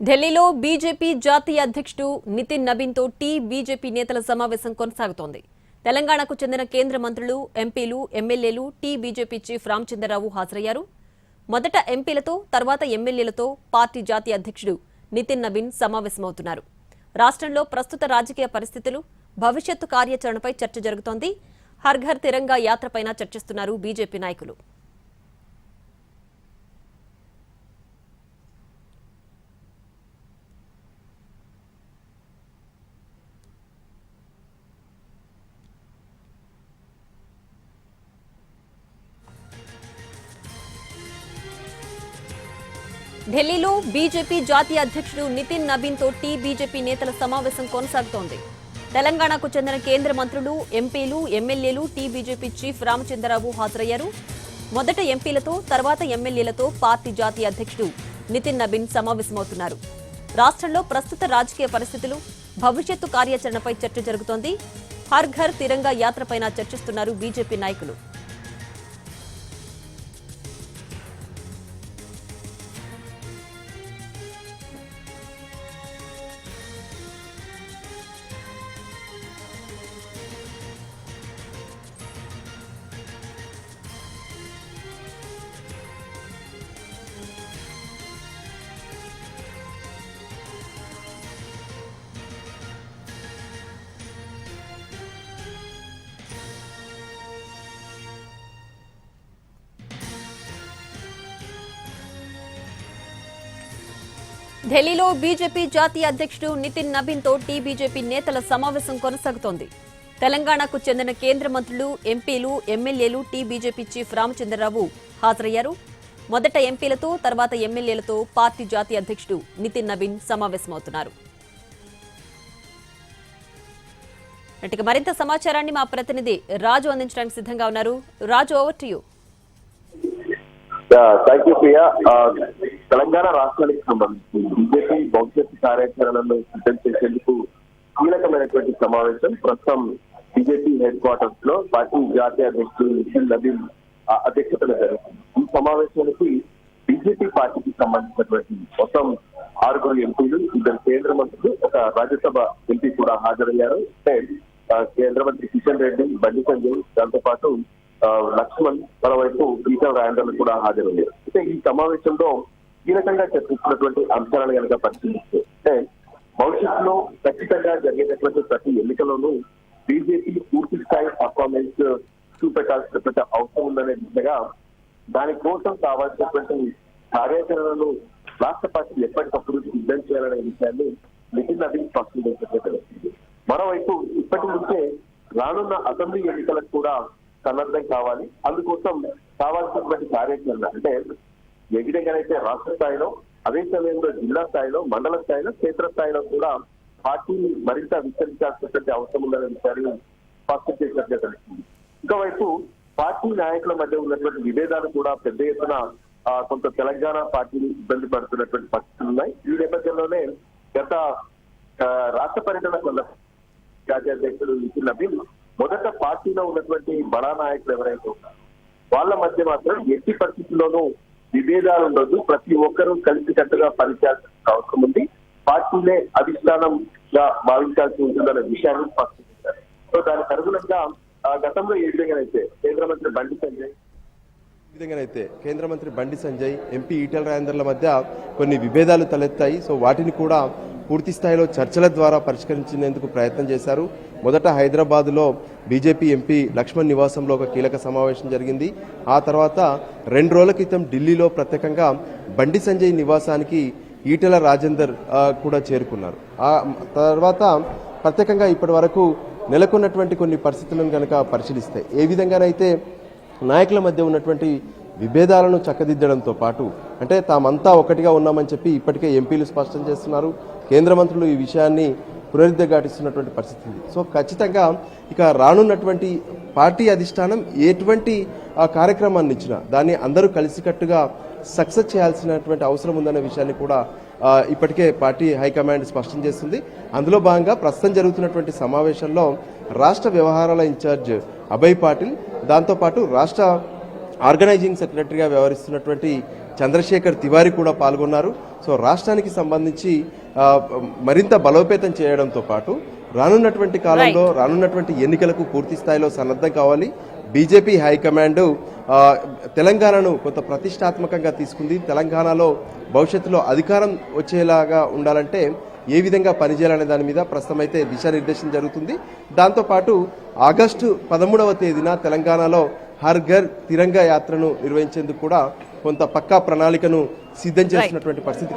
ఢిల్లీలో బీజేపీ జాతీయ అధ్యక్షుడు నితిన్ నబీన్తో బీజేపీ నేతల సమావేశం కొనసాగుతోంది. తెలంగాణకు చెందిన కేంద్ర మంత్రులు, ఎంపీలు, ఎమ్మెల్యేలు బీజేపీ చీఫ్ రామచంద్రరావు హాజరయ్యారు. మొదట ఎంపీలతో, తర్వాత ఎమ్మెల్యేలతో పార్టీ జాతీయ అధ్యక్షుడు నితిన్ నబీన్ సమావేశమవుతున్నారు. రాష్ట్రంలో ప్రస్తుత రాజకీయ పరిస్థితులు, భవిష్యత్తు కార్యాచరణపై చర్చ జరుగుతోంది. హర్ ఘర్ తిరంగా యాత్రపైన చర్చిస్తున్నారు బీజేపీ నాయకులు. ఢిల్లీలో బీజేపీ జాతీయ అధ్యక్షుడు నితిన్ నబీన్తో బీజేపీ నేతల సమావేశం కొనసాగుతోంది. తెలంగాణకు చెందిన కేంద్ర మంత్రులు, ఎంపీలు, ఎమ్మెల్యేలు బీజేపీ చీఫ్ రామచంద్రరావు హాజరయ్యారు. మొదట ఎంపీలతో, తర్వాత ఎమ్మెల్యేలతో పార్టీ జాతీయ అధ్యక్షుడు నితిన్ నబీన్ సమావేశమవుతున్నారు. రాష్ట్రంలో ప్రస్తుత రాజకీయ పరిస్థితులు, భవిష్యత్తు కార్యాచరణపై చర్చ జరుగుతోంది. హర్ ఘర్ తిరంగా యాత్రపైన చర్చిస్తున్నారు బీజేపీ నాయకులు. ఢిల్లీలో బీజేపీ జాతీయ అధ్యక్షుడు నితిన్ నబీన్తో బీజేపీ నేతల సమావేశం కొనసాగుతోంది. తెలంగాణకు చెందిన కేంద్ర మంత్రులు, ఎంపీలు, ఎమ్మెల్యేలు బీజేపీ చీఫ్ రామచంద్రరావు హాజరయ్యారు. మొదట ఎంపీలతో, తర్వాత ఎమ్మెల్యేలతో పార్టీ జాతీయ అధ్యక్షుడు నితిన్ నబీన్ సమావేశమవుతున్నారు. మరింత సమాచారాన్ని మా ప్రతినిధి రాజు అందించడానికి సిద్ధంగా ఉన్నారు. Raju, over to you. Thank you Priya. Telangana రాష్ట్రానికి సంబంధించి బీజేపీ భవిష్యత్తు కార్యాచరణను సిద్ధం చేసేందుకు కీలకమైనటువంటి సమావేశం ప్రస్తుతం బీజేపీ హెడ్ క్వార్టర్స్ లో పార్టీ జాతీయ అధ్యక్షుడు నితిన్ నబీన్ అధ్యక్షతన జరుగుతుంది. ఈ సమావేశానికి బీజేపీ పార్టీకి సంబంధించినటువంటి మొత్తం 6 ఎంపీలు, 2 కేంద్ర మంత్రులు, ఒక రాజ్యసభ ఎంపీ కూడా హాజరయ్యారు. కేంద్ర మంత్రి కిషన్ రెడ్డి, బండి సంజయ్, దాంతో పాటు లక్ష్మణ్, మరోవైపు ఈటల రాజేందర్ కూడా హాజరయ్యారు. అయితే ఈ సమావేశంలో కీలకంగా చర్చిస్తున్నటువంటి అంశాలను కనుక పరిశీలిస్తే భవిష్యత్తులో ఖచ్చితంగా జరిగేటటువంటి ప్రతి ఎన్నికల్లోనూ బీజేపీ పూర్తి స్థాయి పర్ఫార్మెన్స్ చూపెట్టాల్సినటువంటి అవసరం ఉందనే దిశగా దానికోసం కావాల్సినటువంటి కార్యాచరణను రాష్ట్ర పార్టీ ఎప్పటికప్పుడు సిద్ధం చేయాలనే విషయాన్ని నితిన్ నబీన్ స్పష్టం చేసినట్టు. మరోవైపు ఇప్పటి నుంచే రానున్న అసెంబ్లీ ఎన్నికలకు కూడా సన్నద్ధం కావాలి. అందుకోసం కావాల్సినటువంటి కార్యాచరణ అంటే ఏ విధంగానైతే రాష్ట్ర స్థాయిలో, అదే సమయంలో జిల్లా స్థాయిలో, మండల స్థాయిలో, క్షేత్ర స్థాయిలో కూడా పార్టీని మరింత విస్తరించాల్సినటువంటి అవసరం ఉందనే విషయాన్ని స్పష్టం చేసినట్లే తెలుస్తుంది. ఇంకోవైపు పార్టీ నాయకుల మధ్య ఉన్నటువంటి విభేదాలు కూడా పెద్ద ఎత్తున కొంత తెలంగాణ పార్టీని ఇబ్బంది పడుతున్నటువంటి పరిస్థితులు ఉన్నాయి. ఈ నేపథ్యంలోనే గత రాష్ట్ర పర్యటన జాతీయ అధ్యక్షుడు నితిన్ నబీన్ మొదట పార్టీలో ఉన్నటువంటి బడా నాయకులు ఎవరైతే ఉన్నారో వాళ్ళ మధ్య మాత్రం ఎట్టి పరిస్థితుల్లోనూ విభేదాలు ఉండొద్దు, ప్రతి ఒక్కరూ కలిసికట్టుగా పనిచేయాల్సిన అవసరం ఉంది, పార్టీనే అధిష్టానంగా భావించాల్సి ఉంటుందనే విషయాన్ని స్పష్టం చేశారు. సో దానికి అనుగుణంగా గతంలో ఏ విధంగానైతే కేంద్ర మంత్రి బండి సంజయ్, ఎంపీ ఈటల రాజేందర్ల మధ్య కొన్ని విభేదాలు తలెత్తాయి. సో వాటిని కూడా పూర్తి స్థాయిలో చర్చల ద్వారా పరిష్కరించేందుకు ప్రయత్నం చేశారు. మొదట హైదరాబాద్లో బీజేపీ ఎంపీ లక్ష్మణ్ నివాసంలో ఒక కీలక సమావేశం జరిగింది. ఆ తర్వాత 2 రోజుల క్రితం ఢిల్లీలో ప్రత్యేకంగా బండి సంజయ్ నివాసానికి ఈటల రాజేందర్ కూడా చేరుకున్నారు. ఆ తర్వాత ప్రత్యేకంగా ఇప్పటి వరకు నెలకొన్నటువంటి కొన్ని పరిస్థితులను కనుక పరిశీలిస్తే ఏ విధంగానైతే నాయకుల మధ్య ఉన్నటువంటి విభేదాలను చక్కదిద్దడంతో పాటు అంటే తామంతా ఒకటిగా ఉన్నామని చెప్పి ఇప్పటికే ఎంపీలు స్పష్టం చేస్తున్నారు. కేంద్ర మంత్రులు ఈ విషయాన్ని పునరుద్ధరించినటువంటి పరిస్థితి ఉంది. సో ఖచ్చితంగా ఇక రానున్నటువంటి పార్టీ అధిష్టానం ఎటువంటి కార్యక్రమాన్ని ఇచ్చినా దాన్ని అందరూ కలిసికట్టుగా సక్సెస్ చేయాల్సినటువంటి అవసరం ఉందనే విషయాన్ని కూడా ఇప్పటికే పార్టీ హైకమాండ్ స్పష్టం చేస్తుంది. అందులో భాగంగా ప్రస్తుతం జరుగుతున్నటువంటి సమావేశంలో రాష్ట్ర వ్యవహారాల ఇన్ఛార్జ్ అభయ్ పాటిల్, దాంతోపాటు రాష్ట్ర ఆర్గనైజింగ్ సెక్రటరీగా వ్యవహరిస్తున్నటువంటి చంద్రశేఖర్ తివారీ కూడా పాల్గొన్నారు. సో రాష్ట్రానికి సంబంధించి మరింత బలోపేతం చేయడంతో పాటు రానున్నటువంటి కాలంలో రానున్నటువంటి ఎన్నికలకు పూర్తి స్థాయిలో సన్నద్ధం కావాలి. బీజేపీ హైకమాండ్ తెలంగాణను కొంత ప్రతిష్టాత్మకంగా తీసుకుంది. తెలంగాణలో భవిష్యత్తులో అధికారం వచ్చేలాగా ఉండాలంటే ఏ విధంగా పనిచేయాలనే దాని మీద ప్రస్తుతం అయితే దిశానిర్దేశం జరుగుతుంది. దాంతోపాటు ఆగస్టు 13వ తేదీన తెలంగాణలో హర్ ఘర్ తిరంగా యాత్రను నిర్వహించేందుకు కూడా కొంత పక్కా ప్రణాళికను సిద్ధం చేస్తున్నటువంటి పరిస్థితి